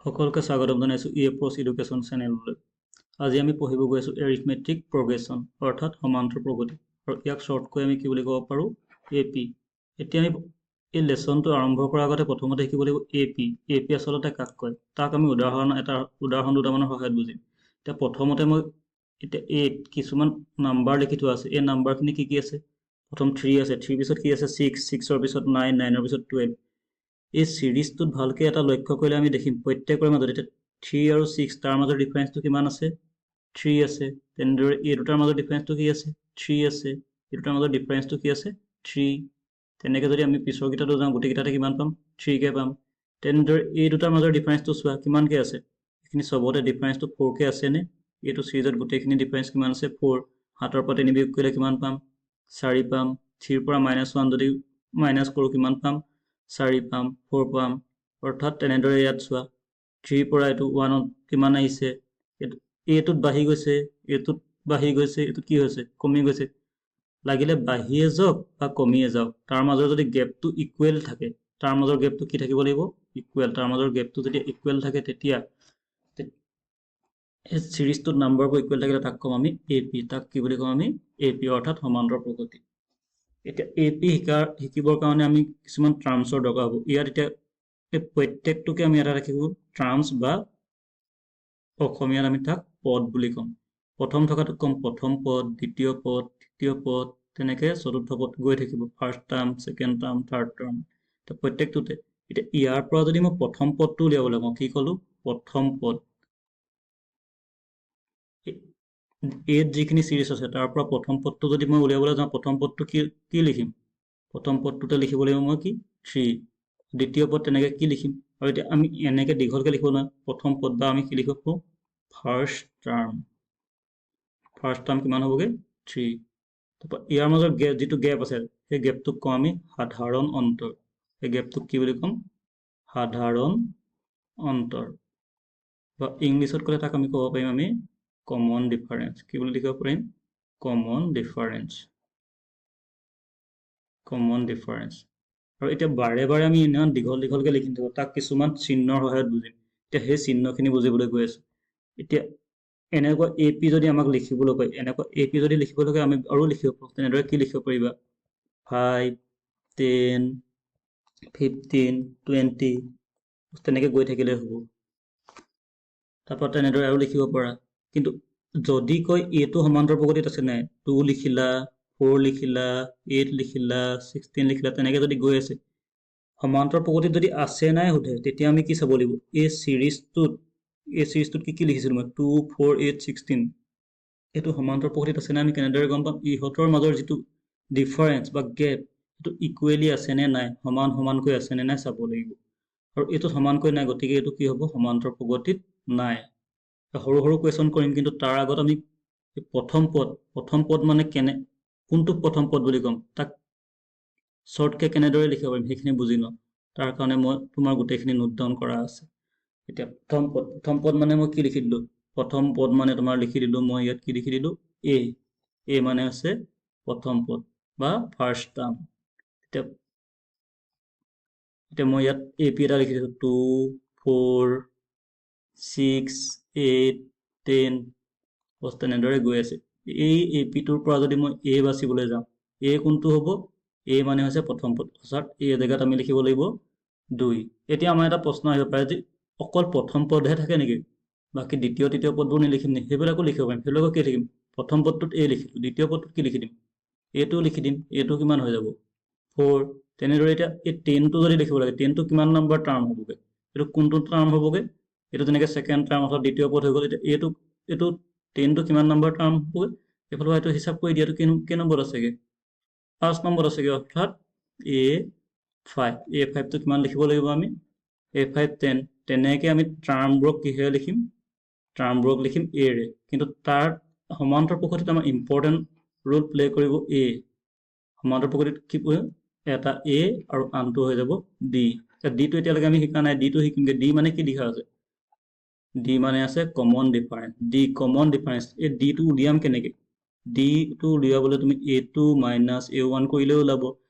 সকলকে স্বাগতম জনাইছোঁ এপ্ৰ'চ এডুকেশ্যন চেনেললৈ। আজি আমি পঢ়িব গৈ আছোঁ এৰিথমেটিক প্ৰগ্ৰেশ্যন অৰ্থাৎ সমান্তৰ প্ৰগতি, আৰু ইয়াক শ্বৰ্টকৈ আমি কি বুলি ক'ব পাৰোঁ, AP। এতিয়া আমি এই লেচনটো আৰম্ভ কৰাৰ আগতে প্ৰথমতে শিকিব লাগিব AP। AP আচলতে কাক কয় তাক আমি উদাহৰণ দুটামানৰ সহায়ত বুজিম। এতিয়া প্ৰথমতে মই এতিয়া কিছুমান নাম্বাৰ লিখি থোৱা আছে। এই নাম্বাৰখিনি কি কি আছে? প্ৰথম 3 আছে, 3 পিছত কি আছে 6, 6ৰ পিছত 9, 9ৰ পিছত 12। এই সিৰিজটোত ভালকৈ এটা লক্ষ্য কৰিলে আমি দেখিম প্ৰত্যেকৰে মাজত এতিয়া 3 আৰু 6 তাৰ মাজৰ ডিফাৰেন্সটো কিমান আছে? 3 আছে। তেনেদৰে এই দুটাৰ মাজৰ ডিফাৰেন্সটো কি আছে? 3 আছে। এই দুটাৰ মাজৰ ডিফাৰেন্সটো কি আছে? 3। তেনেকৈ যদি আমি পিছৰ কেইটাতো যাওঁ গোটেইকেইটাতে কিমান পাম? 3কে পাম। তেনেদৰে এই দুটাৰ মাজৰ ডিফাৰেন্সটো চোৱা কিমানকৈ আছে? এইখিনি চবতে ডিফাৰেন্সটো 4কে আছেনে? এইটো সিৰিজত গোটেইখিনি ডিফাৰেন্স কিমান আছে? 4। 7ৰ পৰা 3 বিয়োগ কৰিলে কিমান পাম? 4 পাম। 3ৰ পৰা -1 যদি মাইনাছ কৰোঁ কিমান পাম? 4 পাম। 4 পাম। অৰ্থাৎ তেনেদৰে ইয়াত চোৱা 3ৰ পৰা এইটো 1ত কিমান আহিছে? এইটোত বাঢ়ি গৈছে, এইটোত বাঢ়ি গৈছে, এইটোত কি হৈছে? কমি গৈছে। লাগিলে বাঢ়িয়ে যাওক বা কমিয়ে যাওক, তাৰ মাজৰ যদি গেপটো ইকুৱেল থাকে, তাৰ মাজৰ গেপটো কি থাকিব লাগিব? ইকুৱেল। তাৰ মাজৰ গেপটো যদি ইকুৱেল থাকে তেতিয়া এই চিৰিজটোত নাম্বাৰবোৰ ইকুৱেল থাকিলে তাক ক'ম আমি AP। তাক কি বুলি ক'ম আমি? AP অৰ্থাৎ সমান্তৰ প্ৰগতি। এতিয়া AP শিকিবৰ কাৰণে আমি কিছুমান টাৰ্মছৰ দৰকাৰ হ'ব। ইয়াত এতিয়া এই প্ৰত্যেকটোকে আমি এটা ৰাখিব টাৰ্মছ বা অসমীয়াত আমি তাক পদ বুলি ক'ম। প্ৰথম থকাটোক ক'ম প্ৰথম পদ, দ্বিতীয় পদ, তৃতীয় পদ, তেনেকৈ চতুৰ্থ পদ গৈ থাকিব। First term, second term, third term. এতিয়া প্ৰত্যেকটোতে এতিয়া ইয়াৰ পৰা যদি মই প্ৰথম পদটো উলিয়াবলৈ কওঁ, কি ক'লোঁ? প্ৰথম পদ। এইত যিখিনি চিৰিজ আছে তাৰ পৰা প্ৰথম পদটো যদি মই উলিয়াবলৈ যাওঁ, প্ৰথম পদটো কি লিখিম? প্ৰথম পদটোতে লিখিব লাগিব মই কি? 3। দ্বিতীয় পদ তেনেকৈ কি লিখিম? আৰু এতিয়া আমি এনেকৈ দীঘলকৈ লিখিব নোৱাৰোঁ। প্ৰথম পদ বা আমি কি লিখিব পাৰোঁ? First term. ফাৰ্ষ্ট টাৰ্ম কিমান হ'বগৈ? 3। তাৰপৰা ইয়াৰ মাজত যিটো গেপ আছে সেই গেপটোক কওঁ আমি সাধাৰণ অন্তৰ। সেই গেপটোক কি বুলি ক'ম? সাধাৰণ অন্তৰ। বা ইংলিছত ক'লে তাক আমি ক'ব পাৰিম আমি কমন ডিফাৰেঞ্চ। কি বুলি লিখিব পাৰিম? Common difference. Common difference. আৰু এতিয়া বাৰে বাৰে আমি ইমান দীঘলকৈ লিখি থাকোঁ, তাক কিছুমান চিহ্নৰ সহায়ত বুজিম। এতিয়া সেই চিহ্নখিনি বুজিবলৈ গৈ আছোঁ। এতিয়া এনেকুৱা AP যদি আমাক লিখিবলৈ কয়, এনেকুৱা AP যদি লিখিবলৈ কয় আমি আৰু লিখিব পাৰোঁ। তেনেদৰে কি লিখিব পাৰিবা? 5, 10, 15, 20 তেনেকৈ গৈ থাকিলে হ'ব। তাৰপৰা তেনেদৰে আৰু লিখিব পাৰা। কিন্তু যদি কয় এইটো সমান্তৰ প্ৰগতিত আছে নাই, 2 লিখিলা, 4 লিখিলা, 8 লিখিলা, 16 লিখিলা, তেনেকৈ যদি গৈ আছে, সমান্তৰ প্ৰগতিত যদি আছে নাই সোধে, তেতিয়া আমি কি চাব লাগিব? এই চিৰিজটোত কি লিখিছিলোঁ মই? 2, 4, 8, 16। এইটো সমান্তৰ প্ৰগতিত আছে নে? আমি কেনেদৰে গম পাম? ইহঁতৰ মাজৰ যিটো ডিফাৰেঞ্চ বা গেপ এইটো ইকুৱেলি আছে নে নাই, সমানকৈ আছে নে নাই চাব লাগিব। আৰু এইটো সমানকৈ নাই, গতিকে এইটো কি হ'ব? সমান্তৰ প্ৰগতিত নাই। সৰু সৰু কুৱেশ্যন কৰিম, কিন্তু তাৰ আগত আমি প্ৰথম পদ মানে কোনটো প্ৰথম পদ বুলি ক'ম, তাক শ্বৰ্টকৈ কেনেদৰে লিখিব পাৰিম সেইখিনি বুজি লওঁ। তাৰ কাৰণে মই তোমাৰ গোটেইখিনি নোট ডাউন কৰা আছে। এতিয়া প্ৰথম পদ মানে মই কি লিখি দিলোঁ? প্ৰথম পদ মানে তোমাৰ লিখি দিলোঁ মই ইয়াত কি লিখি দিলোঁ? A মানে আছে প্ৰথম পদ বা ফাৰ্ষ্ট টাৰ্ম। এতিয়া মই ইয়াত AP এটা লিখি দিছোঁ 2, 4, 6, 8, 10 তেনেদৰে গৈ আছে। এই APটোৰ পৰা যদি মই A বাচিবলৈ যাওঁ, A কোনটো হ'ব? A মানে হৈছে প্ৰথম পদ। অৰ্থাৎ এই জেগাত আমি লিখিব লাগিব 2। এতিয়া আমাৰ এটা প্ৰশ্ন আহিব পাৰে যে অকল প্ৰথম পদহে থাকে নেকি? বাকী দ্বিতীয় তৃতীয় পদবোৰ নিলিখিম নেকি? সেইবিলাকো লিখিব পাৰিম। সেইবিলাকো কি লিখিম? প্ৰথম পদটোত A লিখিলোঁ, দ্বিতীয় পদটোত কি লিখি দিম? Aটো লিখি দিম। Aটো কিমান হৈ যাব? 4। তেনেদৰে এতিয়া এই 10টো যদি লিখিব লাগে, 10টো কিমান নম্বৰ টাৰ্ম হ'বগৈ? এইটো কোনটো টাৰ্ম হ'বগৈ? এইটো যেনেকৈ ছেকেণ্ড টাৰ্ম অৰ্থাৎ দ্বিতীয় পদ হৈ গ'ল। এতিয়া এইটো 10টো কিমান নম্বৰ টাৰ্ম হ'বগৈ? এইফালে এইটো হিচাপ কৰি দিয়াটো কেই নম্বৰত আছেগৈ? 5 নম্বৰত আছেগৈ। অৰ্থাৎ A5। A5টো কিমান লিখিব লাগিব আমি? A5 10। তেনেকৈ আমি টাৰ্মবোৰক কিহেৰে লিখিম? টাৰ্মবোৰক লিখিম Aৰে। কিন্তু তাৰ সমান্তৰ প্ৰগতিত আমাৰ ইম্পৰ্টেণ্ট ৰোল প্লে কৰিব A। সমান্তৰ প্ৰগতিত কি কৰিম? এটা A আৰু আনটো হৈ যাব D। Dটো এতিয়ালৈকে আমি শিকা নাই, Dটো শিকিমগৈ। D মানে কি লিখা আছে? D মানে আছে common difference. D common difference. এই Dটো উলিয়াম কেনেকৈ? Dটো উলিয়াবলৈ তুমি A2 মাইনাছ A1 কৰিলেও ওলাব,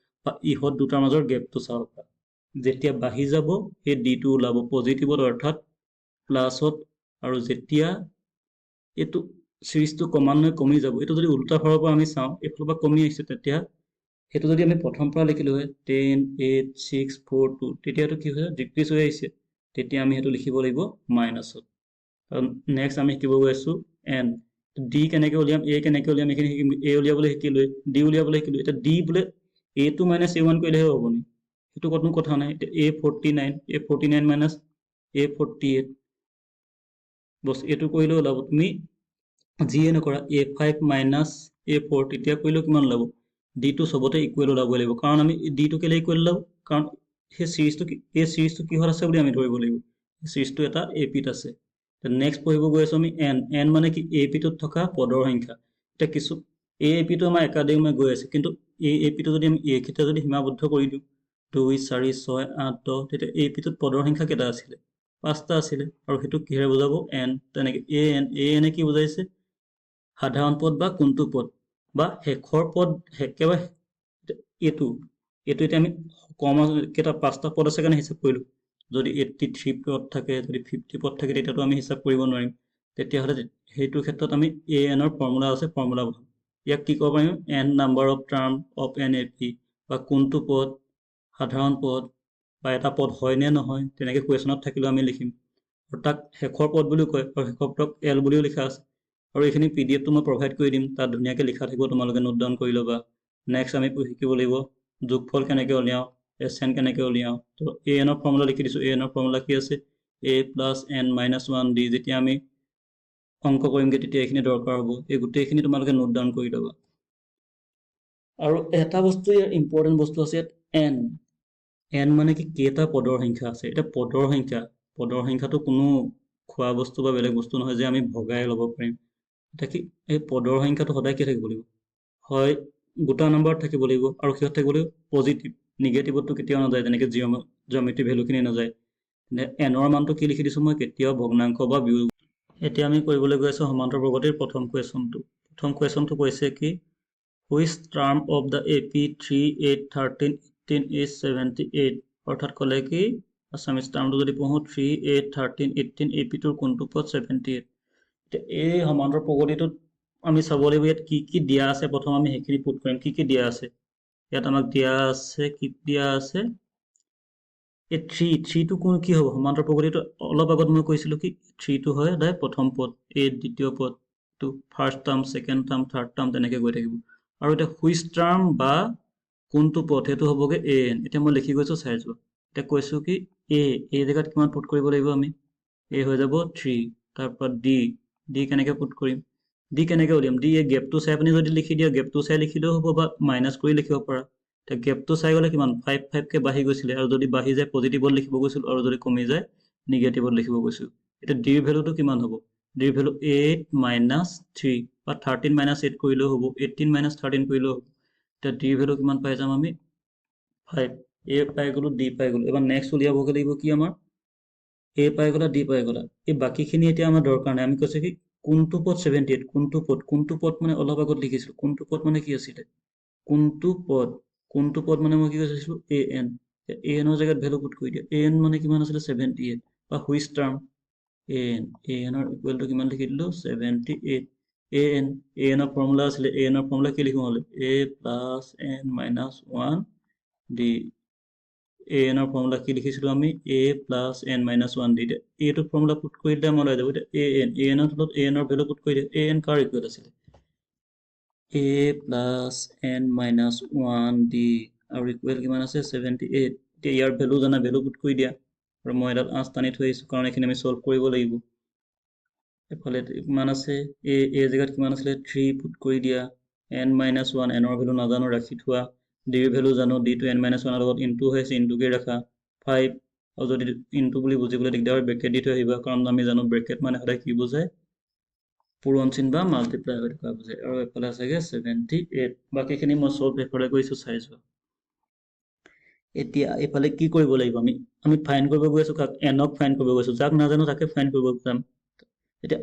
বা ইহঁত দুটাৰ মাজৰ গেপটো চাব পাৰা। যেতিয়া বাঢ়ি যাব সেই Dটো ওলাব পজিটিভত, অৰ্থাৎ প্লাছত আৰু যেতিয়া এইটো চিৰিজটো ক্ৰমান্বয়ে কমি যাব, এইটো যদি উল্টা ফালৰ পৰা আমি চাওঁ, এইফালৰ পৰা কমি আহিছে, তেতিয়া সেইটো যদি আমি প্ৰথম পৰা লিখিলো হয় 10 8 6 4 2, তেতিয়াতো কি হয় ডিক্ৰিজ হৈ আহিছে, তেতিয়া আমি সেইটো লিখিব লাগিব মাইনাছত। আৰু নেক্সট আমি শিকিব গৈ আছো এন। ডি কেনেকৈ উলিয়াম, এ কেনেকৈ উলিয়াম, এইখিনি শিকিম। এ উলিয়াবলৈ শিকিলোৱে, ডি উলিয়াবলৈ শিকিলো। এতিয়া ডি বোলে এ2 মাইনাছ এ1 কৰিলেহে হ'ব নি? সেইটো কোনো কথা নাই। এতিয়া A49 মাইনাছ A48 বস এইটো কৰিলেও ওলাব। তুমি যিয়ে নকৰা A5 মাইনাছ A4 তেতিয়া কৰিলেও কিমান ওলাব? ডিটো চবতে ইকুৱেল ওলাবই লাগিব, কাৰণ আমি ডিটো কেলে ইকুৱেল ওলাব, কাৰণ সেই চিৰিজটো কিহত আছে বুলি আমি ধৰিব লাগিব, চিৰিজটো এটা এপিত আছে। নেক্সট পঢ়িব গৈ আছো আমি এন। এন মানে কি? এপিটোত থকা পদৰ সংখ্যা। এতিয়া কিছু এপিটো আমাৰ একাডেমিক গৈ আছে, কিন্তু এপিটো যদি আমি এইকেইটা যদি সীমাবদ্ধ কৰি দিওঁ 2 4 6 8 10, তেতিয়া এপিটোত পদৰ সংখ্যা কেইটা আছিলে? 5টা আছিলে। আৰু সেইটো কিহেৰে বুজাব? এন। তেনেকে এনে কি বুজাইছে? সাধাৰণ পদ বা কোনটো পদ বা শেষৰ পদ, একেবাৰে এইটো এতিয়া আমি কম কেইটা 5টা পদ আছে কাৰণে হিচাপ কৰিলো। যদি 83 পদ থাকে, যদি 50 পদ থাকে, তেতিয়াতো আমি হিচাপ কৰিব নোৱাৰিম। তেতিয়াহ'লে সেইটো ক্ষেত্ৰত আমি এ এনৰ ফৰ্মুলা আছে, ফৰ্মুলা বহাম। ইয়াক কি ক'ব পাৰিম? N number of term of N A P, বা কোনটো পদ সাধাৰণ পদ বা এটা পদ হয় নে নহয়, তেনেকে কুৱেশ্যনত থাকিলেও আমি লিখিম। আৰু তাক শেষৰ পদ বুলিও কয়, আৰু শেষৰ পদক এল বুলিও লিখা আছে। আৰু এইখিনি PDF টো মই প্ৰভাইড কৰি দিম, তাত ধুনীয়াকৈ লিখা থাকিব, তোমালোকে নোট ডাউন কৰি ল'বা। নেক্সট আমি শিকিব লাগিব যোগফল কেনেকৈ উলিয়াওঁ, SN কেনেকৈ উলিয়াওঁ। তো এ এনৰ ফৰ্মুলা লিখি দিছোঁ। এ এনৰ ফৰ্মুলা কি আছে? A + n - 1 d। যেতিয়া আমি অংক কৰিমগৈ তেতিয়া এইখিনি দৰকাৰ হ'ব। এই গোটেইখিনি তোমালোকে নোট ডাউন কৰি ল'বা। আৰু এটা বস্তু ইয়াৰ ইম্পৰ্টেণ্ট বস্তু আছে ইয়াত, এন। এন মানে কি? কেইটা পদৰ সংখ্যা আছে। এতিয়া পদৰ সংখ্যাটো কোনো খোৱা বস্তু বা বেলেগ বস্তু নহয় যে আমি ভগাই ল'ব পাৰিম। এতিয়া কি এই পদৰ সংখ্যাটো সদায় কি থাকিব লাগিব? হয় গোটা নাম্বাৰত থাকিব লাগিব, আৰু কিহত থাকিব লাগিব? পজিটিভ। নিগেটিভতটো কেতিয়াও নাযায়, যেনেকৈ জিঅ'মেট্ৰি ভেলুখিনি নাযায়। এনৰ মানটো কি লিখি দিছোঁ মই? কেতিয়াও ভগ্নাংশ বা বিয়োগ। এতিয়া আমি কৰিবলৈ গৈ আছোঁ সমান্তৰ প্ৰগতিৰ প্ৰথম কুৱেশ্যনটো। প্ৰথম কুৱেশ্যনটো কৈছে কি? Which term of the AP 3 8 13 18 is 78? অৰ্থাৎ ক'লে কি আছামিজ টাৰ্মটো যদি পঢ়োঁ 3 8 13 18 AP-টোৰ কোনটো পদ 78? এতিয়া এই সমান্তৰ প্ৰগতিটোত আমি চাব লাগিব ইয়াত কি কি দিয়া আছে। প্ৰথম আমি সেইখিনি পুট কৰিম। কি কি দিয়া আছে ইয়াত? আমাক দিয়া আছে, কি দিয়া আছে? এই 3টো কোন কি হ'ব? সমান্তৰ প্ৰগতিটো অলপ আগত মই কৈছিলোঁ কি 3টো হয় সদায় প্ৰথম পদ, এই দ্বিতীয় পদ, to first term, second term, third term, তেনেকৈ গৈ থাকিব। আৰু এতিয়া হুইচ টাৰ্ম বা কোনটো পদ, সেইটো হ'বগৈ AN। এতিয়া মই লিখি গৈছোঁ, চাই যোৱা। এতিয়া কৈছোঁ কি এই জেগাত কিমান পুট কৰিব লাগিব আমি? এ হৈ যাব 3। তাৰপৰা ডি কেনেকৈ পুট কৰিম? ডি কেনেকৈ উলিয়াম? ডি এই গেপটো চাই পিনি যদি লিখি দিয়া, গেপটো চাই লিখিলেও হ'ব, বা মাইনাছ কৰি লিখিব পাৰা। এতিয়া গেপটো চাই গ'লে কিমান 5কে বাঢ়ি গৈছিলে, আৰু যদি বাঢ়ি যায় পজিটিভত লিখিব গৈছিলোঁ, আৰু যদি কমি যায় নিগেটিভত লিখিব গৈছোঁ। এতিয়া ডিৰ ভেলুটো কিমান হ'ব? ডিৰ ভেলু 8 - 3, বা 13 - 8 কৰিলেও হ'ব, 18 - 13 কৰিলেও হ'ব। এতিয়া ডিৰ ভেলু কিমান পাই যাম আমি? 5। এ পাই গ'লোঁ, ডি পাই গ'লোঁ। এবাৰ নেক্সট উলিয়াবগৈ লাগিব কি আমাৰ? এ পাই গ'লা, ডি পাই গ'লা। এই বাকীখিনি এতিয়া আমাৰ দৰকাৰ নাই। আমি কৈছোঁ কি কোনটো পদ 78? কোনটো পদ মানে অলপ আগত লিখিছিলোঁ। কোনটো পদ মানে কি আছিলে? কোনটো পদ মানে মই কি কৈছিলোঁ? AN। ANৰ জেগাত ভেলু পুট কৰি দিয়া। AN মানে কিমান আছিলে? 78। বা হুইচ টাৰ্ম? ANৰ ইকুৱেলটো কিমান লিখি দিলোঁ? 78। ANৰ ফৰ্মুলা আছিলে, ANৰ ফৰ্মুলা কি লিখোঁ হ'লে? A + n - 1 d। ANৰ ফৰ্মুলা কি লিখিছিলোঁ আমি? A + n - 1 d। এইটো ফৰ্মুলা পুট কৰি দিলে আমাৰ ওলাই যাব। এতিয়া ANৰ তলত ANৰ ভেলু পুট কৰি দিয়া। AN কাৰ ইকুৱেল আছিলে? A + n - 1 d, আৰু ইকুৱেল কিমান আছে? 78। এতিয়া ইয়াৰ ভেলু জানা, ভেলু পুট কৰি দিয়া। আৰু মই এডাল আঁচ টানি থৈ আহিছোঁ, কাৰণ এইখিনি আমি ছল্ভ কৰিব লাগিব। এফালে কিমান আছে? এই জেগাত কিমান আছিলে? 3 পুট কৰি দিয়া। n - 1, এনৰ ভেলু নাজানো, ৰাখি থোৱা। ডিৰ ভেলু জানো, ডিটো n - 1ৰ লগত ইনটু হৈ আছে, ইনটুকে ৰাখা। 5, আৰু যদি ইনটু বুলি বুজিবলৈ দিগদাৰ হয় ব্ৰেকেট দি থৈ আহিবা, কাৰণ আমি জানো ব্ৰেকেট মানে সদায় কি বুজায়? পূৰণ চিন বা মাল্টিপ্লাই হৈ থকা বুজায়। আৰু এইফালে আছেগৈ 78। বাকীখিনি মই ছল্ভ এইফালে কৰিছোঁ, চাই যোৱা। এতিয়া এইফালে কি কৰিব লাগিব? আমি ফাইন কৰিব গৈ আছোঁ কাক? এনক ফাইন কৰিব গৈছোঁ। যাক নাজানো তাকে ফাইন কৰিব যাম। এতিয়া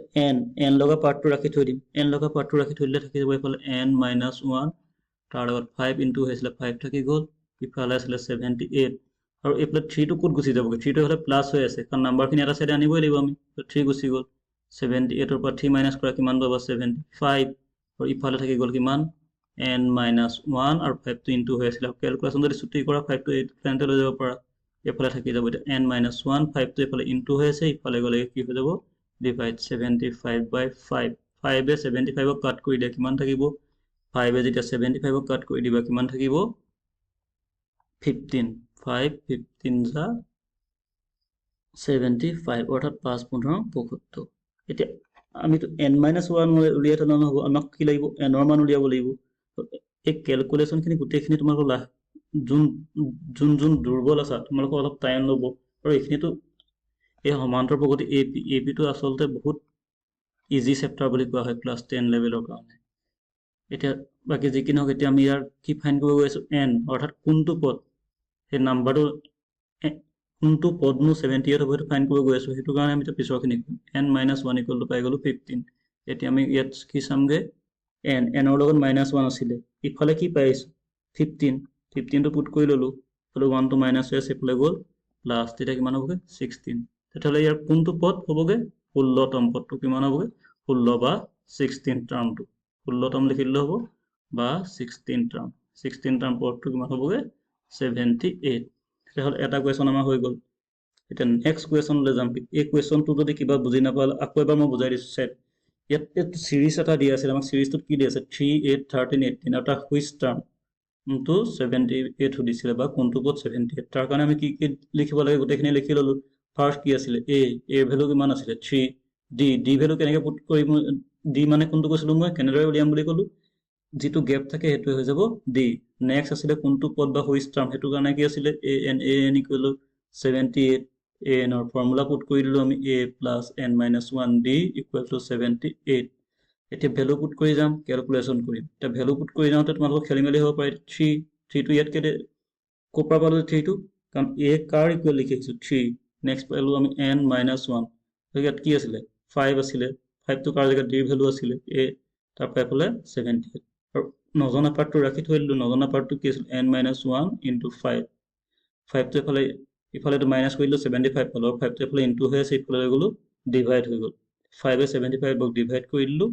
এন লগা পাৰ্টটো ৰাখি থৈ দিম। এন লগা পাৰ্টটো ৰাখি থৈ দিলে থাকি যাব এইফালে n - 1, তাৰ লগত 5 ইনটু হৈছিলে, 5 থাকি গ'ল। ইফালে আছিলে 78, আৰু এইফালে 3টো ক'ত গুচি যাবগৈ 3টো এইফালে প্লাছ হৈ আছে কাৰণ নাম্বাৰখিনি এটা চাইডে আনিবই লাগিব আমি 3 গুচি গ'ল 78ৰ পৰা 3 মাইনাছ কৰা কিমান পাবা 75 আৰু ইফালে থাকি গ'ল কিমান n minus 1 আৰু 5টো ইনটু হৈ আছিলে কেলকুলেশ্যন যদি ছুটি কৰা 5টো এইটো লৈ যাব পাৰা এইফালে থাকি যাব এতিয়া n minus 1 5টো এইফালে ইনটু হৈ আছে ইফালে গ'লে কি হৈ যাব ডিভাইড 75 by 5 5 এ 75ক কাট কৰি দিয়া কিমান থাকিব 5 এ যেতিয়া 75ক কাট কৰি দিবা কিমান থাকিব 15 5 15 যা 75 অৰ্থাৎ 5 15 75 এতিয়া আমিতো n minus 1 উলিয়াই থলে নহ'ব আমাক কি লাগিব n ৰ মান উলিয়াব লাগিব এই কেলকুলেশ্যনখিনি গোটেইখিনি তোমালোকৰ যোন দুৰ্বল আছা তোমালোকৰ অলপ টাইম ল'ব আৰু এইখিনিতো এই সমান্তৰ প্ৰগতি এপিটো আচলতে বহুত ইজি চেপ্টাৰ বুলি কোৱা হয় ক্লাছ 10 লেভেলৰ কাৰণে এতিয়া বাকী যি কি নহওক এতিয়া আমি ইয়াৰ কি ফাইন কৰিব গৈ আছোঁ n অৰ্থাৎ কোনটো পদ সেই নাম্বাৰটো কোনটো পদনো 78 হ'ব সেইটো ফাইন কৰিব গৈ আছোঁ সেইটো কাৰণে আমি এতিয়া পিছৰখিনি n minus 1 ইকুৱেল টু পাই গ'লোঁ 15 এতিয়া আমি ইয়াত কি চামগৈ n ৰ লগত -1 আছিলে ইফালে কি পাই আহিছোঁ 15টো পুট কৰি ল'লোঁ ইফালে 1টো মাইনাছ হৈ আছে ইফালে গ'ল প্লাছ তেতিয়া কিমান হ'বগৈ 16 তেতিয়াহ'লে ইয়াৰ কোনটো পদ হ'বগৈ 16তম পদটো কিমান হ'বগৈ 16 বা 16 টাৰ্মটো 16তম লিখি দিলে হ'ব বা 16 টাৰ্ম পদটো কিমান হ'বগৈ 78 তেতিয়াহ'লে এটা কুৱেশ্যন আমাৰ হৈ গ'ল এতিয়া নেক্সট কুৱেশ্যনলৈ যাম এই কুৱেশ্যনটো যদি কিবা বুজি নাপালে আকৌ এবাৰ মই বুজাই দিছোঁ চেট ইয়াত চিৰিজ এটা দিয়া আছিল আমাক চিৰিজটোত কি দিয়া আছে 3 8 13 18 আৰু তাৰ হুইচ টাৰ্মটো 78 সুধিছিলে বা কোনটো পদ 78 তাৰ কাৰণে আমি কি কি লিখিব লাগে গোটেইখিনি লিখি ল'লোঁ ফাৰ্ষ্ট কি আছিলে এ ভেলু কিমান আছিলে 3 ডি ভেলু কেনেকৈ পুট কৰিম ডি মানে কোনটো কৈছিলোঁ মই কেনেদৰে উলিয়াম বুলি ক'লোঁ যিটো গেপ থাকে সেইটোৱে হৈ যাব ডি নেক্সট আছিলে কোনটো পদ বা হুইচ টাৰ্ম সেইটো কাৰণে কি আছিলে এ এন ইকুৱেল 78 এ এনৰ ফৰ্মুলা পুট কৰি দিলোঁ আমি a plus n minus 1 d equal to 78 এতিয়া ভেলু পুট কৰি যাম কেলকুলেশ্যন কৰিম এতিয়া ভেলু পুট কৰি যাওঁতে তোমালোকৰ খেলি মেলি হ'ব পাৰে 3টো ইয়াত কেলে ক'ৰ পৰা পালোঁ 3টো কাৰণ এ কাৰ ইকুৱেল লিখি আহিছোঁ 3 নেক্সট পালোঁ আমি n minus 1 ইয়াত কি আছিলে 5 আছিলে 5টো কাৰ জেগাত ডিৰ ভেলু আছিলে এ তাৰপৰা এইফালে 78 আৰু নজনা পাৰ্টটো ৰাখি থৈ দিলোঁ নজনা পাৰ্টটো কি আছিল n minus 1 into 5 5টো ইফালেতো মাইনাছ কৰি দিলোঁ 75 পালোঁ আৰু 5টো এইফালে ইনটু হৈ আছে ইফালে গ'লোঁ ডিভাইড হৈ গ'ল 5 এ 75ক ডিভাইড কৰি দিলোঁ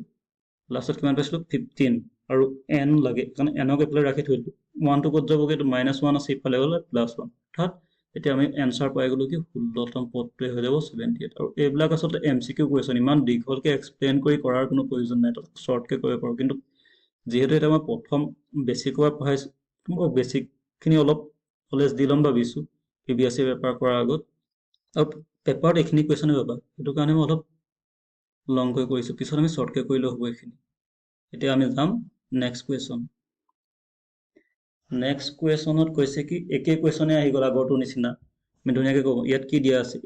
লাষ্টত কিমান পাইছিলোঁ 15 আৰু n লাগে কাৰণ nক এইফালে ৰাখি থৈ দিলোঁ 1টো ক'ত যাবগৈ এইটো -1 আছে ইফালে গ'লে +1 অৰ্থাৎ এতিয়া আমি এনচাৰ পাই গ'লোঁ কি 16তম পদটোৱে হৈ যাব 78 আৰু এইবিলাক আচলতে MCQ কুৱেশ্যন ইমান দীঘলকৈ এক্সপ্লেইন কৰি কৰাৰ কোনো প্ৰয়োজন নাই শ্বৰ্টকৈ কৰিব পাৰোঁ কিন্তু যিহেতু এটা মই প্ৰথম বেছিকৰ পৰা পঢ়াইছোঁ মই বেছিকখিনি অলপ নলেজ দি ল'ম ভাবিছোঁ PBSC পেপাৰ কৰাৰ আগত আৰু পেপাৰত এইখিনি কুৱেশ্যনে পাবা সেইটো কাৰণে মই অলপ লংকৈ কৰিছোঁ পিছত আমি শ্বৰ্টকৈ কৰিলেও হ'ব এইখিনি এতিয়া আমি যাম নেক্সট কুৱেশ্যনত কৈছে কি একেই কুৱেশ্যনে আহি গ'ল আগৰটোৰ নিচিনা আমি ধুনীয়াকৈ ক'ব ইয়াত কি দিয়া আছে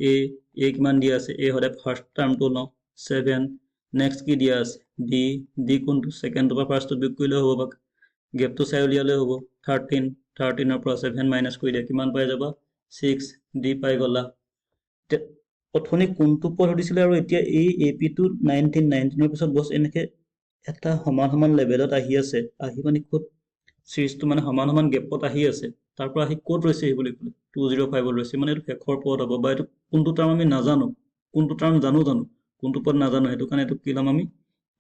এ কিমান দিয়া আছে এ সদায় ফাৰ্ষ্ট টাৰ্মটো লওঁ 7 নেক্সট কি দিয়া আছে ডি কোনটো ছেকেণ্ডৰ পৰা ফাৰ্ষ্টটো বিয়োগ কৰিলেও হ'ব বা গেপটো চাই উলিয়ালেও হ'ব 13ৰ পৰা 7 মাইনাছ কৰি দিয়া কিমান পাই যাবা 6 ডি পাই গ'লা এতিয়া অথনি কোনটো পদ সুধিছিলে আৰু এতিয়া এই এপিটো 19ৰ পিছত বছ এনেকৈ এটা সমান লেভেলত আহি আছে আহি মানে ক'ত চিৰিজটো মানে সমান গেপত আহি আছে তাৰ পৰা আহি ক'ত ৰৈছে সেই বুলি ক'লে 205ত ৰৈছে মানে এইটো শেষৰ পদ হ'ব বা এইটো কোনটো টাৰ্ম আমি নাজানো কোনটো টাৰ্ম জানো কোনটো পদ নাজানো সেইটো কাৰণে এইটো কি ল'ম আমি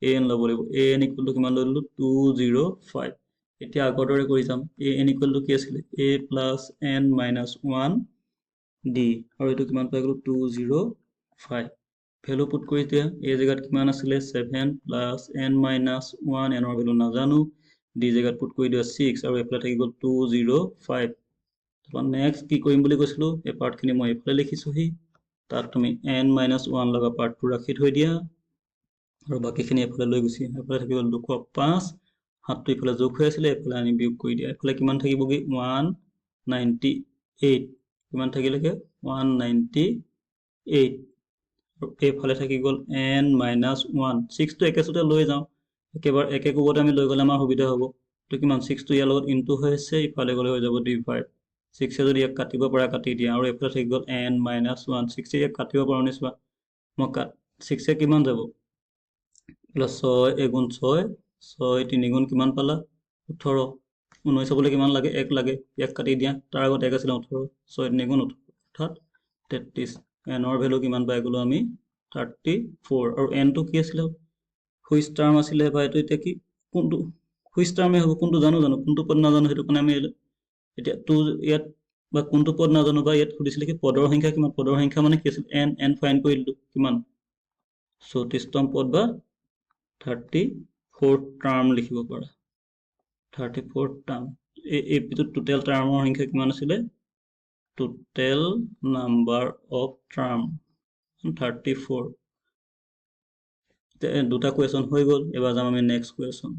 an ল'ব লাগিব an ইকুৱেল টু কিমান লৈ ল'লোঁ 205 এতিয়া আগৰ দৰে কৰি যাম an ইকুৱেল টু কি আছিলে a plus n minus 1 D আৰু এইটো কিমান পাই গ'লোঁ 205 ভেলু পুট কৰি দিয়া এই জেগাত কিমান আছিলে 7 প্লাছ n minus 1 এনৰ ভেলু নাজানো ডি জেগাত পুট কৰি দিয়া 6 আৰু এইফালে থাকি গ'ল 205 তাৰপৰা নেক্সট কি কৰিম বুলি কৈছিলোঁ এই পাৰ্টখিনি মই এইফালে লিখিছোঁহি তাত তুমি n minus 1 লগা পাৰ্টটো ৰাখি থৈ দিয়া আৰু বাকীখিনি এইফালে লৈ গুচি এইফালে থাকি গ'ল 205 হাতটো ইফালে যোগ হৈ আছিলে এইফালে আনি বিয়োগ কৰি দিয়া এইফালে কিমান থাকিবগৈ 198 কিমান থাকিলেগৈ 198 আৰু এইফালে থাকি গ'ল n minus 1 6টো একেচোতে লৈ যাওঁ একেবাৰে একে কোবতে আমি লৈ গ'লে আমাৰ সুবিধা হ'ব তো কিমান 6টো ইয়াৰ লগত ইনটু হৈ আছে ইফালে গ'লে হৈ যাব ডিভাইড 6এ যদি ইয়াক কাটিব পৰা কাটি দিয়া আৰু এইফালে থাকি গ'ল n minus 1 6এ ইয়াক কাটিব পাৰোঁ নে চোৱা মই 6এ কিমান যাব প্লাছ 6 এগুণ 6 6 3 গুণ কিমান পালা 18 19 চাবলৈ কিমান লাগে 1 লাগে ইয়াক কাটি দিয়া তাৰ আগত 1 আছিলে 18 6 3 গুণ 18 অৰ্থাৎ 33 এনৰ ভ্যালু কিমান পাই গলো আমি 34 আৰু n টো কি আছিলে হুইচ টাৰ্ম আছিলে বা এটো এতিয়া কি কোনটো হুইচ টাৰ্মে হ'ব কোনটো জানো কোনটো পদ নাজানো হেতু কাৰণে আমি এতিয়া টু ইয়াত বা কোনটো পদ নাজানো বা ইয়াত সুধিছিলে কি পদৰ সংখ্যা কিমান পদৰ সংখ্যা মানে কি আছিল n ফাইন কৰি দিলো কিমান 34তম পদ বা 34th টাৰ্ম লিখিব পাৰা 34th টাৰ্ম এপিটো টোটেল টাৰ্মৰ সংখ্যা কিমান আছিলে টোটেল নাম্বাৰ অফ টাৰ্ম 34 দুটা কুৱেশ্যন হৈ গ'ল এবাৰ যাম আমি নেক্সট কুৱেশ্যন